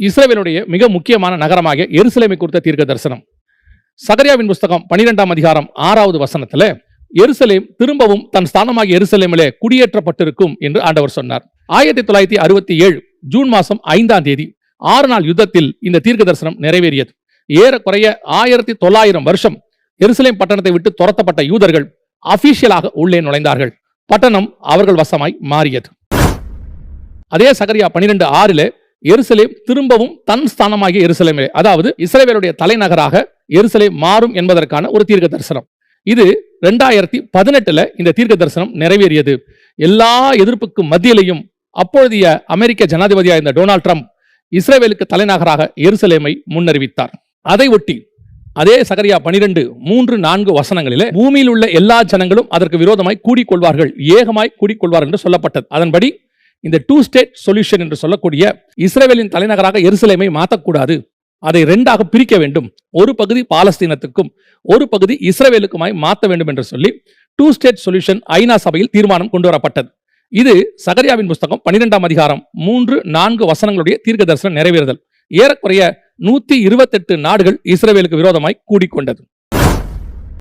இஸ்ரவேலுடைய மிக முக்கியமான நகரமாக எருசலேமை குறித்த தீர்க்க தரிசனம். சகரியாவின் புஸ்தகம் 12ஆம் அதிகாரம் 6வது வசனத்துல எருசலேம் திரும்பவும் தன் ஸ்தானமாகிய எருசலேமிலே குடியேற்றப்பட்டிருக்கும் என்று ஆண்டவர் சொன்னார். 1967 ஜூன் மாதம் 5ஆம் தேதி 6 நாள் யுத்தத்தில் இந்த தீர்க்க தரிசனம் நிறைவேறியது. ஏறக்குறைய 1900 வருஷம் எருசலேம் பட்டணத்தை விட்டு துரத்தப்பட்ட யூதர்கள் அபிஷியலாக உள்ளே நுழைந்தார்கள். பட்டணம் அவர்கள் வசமாய் மாறியது. அதே சகரியா 12:6 எருசலேம் திரும்பவும் தன் ஸ்தானமாகிய எருசலேமிலே, அதாவது இஸ்ரவேலுடைய தலைநகராக எருசலேம் மாறும் என்பதற்கான ஒரு தீர்க்க தரிசனம். இது 2018 இந்த தீர்க்க தரிசனம் நிறைவேறியது. எல்லா எதிர்ப்புக்கும் மத்தியிலையும் அப்பொழுதைய அமெரிக்க ஜனாதிபதியாக இருந்த டொனால்ட் ட்ரம்ப் இஸ்ரவேலுக்கு தலைநகராக எருசலேமை முன்னறிவித்தார். அதை ஒட்டி அதே சகரியா 12:3-4 வசனங்களிலே பூமியில் உள்ள எல்லா ஜனங்களும் அதற்கு விரோதமாய் கூடிக்கொள்வார்கள், ஏகமாய் கூடிக்கொள்வார்கள் என்று சொல்லப்பட்டது. அதன்படி இந்த 2 ஸ்டேட் சொல்யூஷன் என்று சொல்லக்கூடிய இஸ்ரவேலின் தலைநகராக எருசலேமை மாற்றக்கூடாது, அதை 2ஆக பிரிக்க வேண்டும், ஒரு பகுதி பாலஸ்தீனத்துக்கும் ஒரு பகுதி இஸ்ரவேலுக்குமாய் மாற்ற வேண்டும் என்று சொல்லி 2 ஸ்டேட் சொல்யூஷன் ஐநா சபையில் தீர்மானம் கொண்டு வரப்பட்டது. இது சகரியாவின் புஸ்தகம் 12ஆம் அதிகாரம் 3-4 வசனங்களுடைய தீர்க்க தரிசனம் நிறைவேறுதல். ஏறக்குறைய 128 நாடுகள் இஸ்ரவேலுக்கு விரோதமாய் கூடிக்கொண்டது.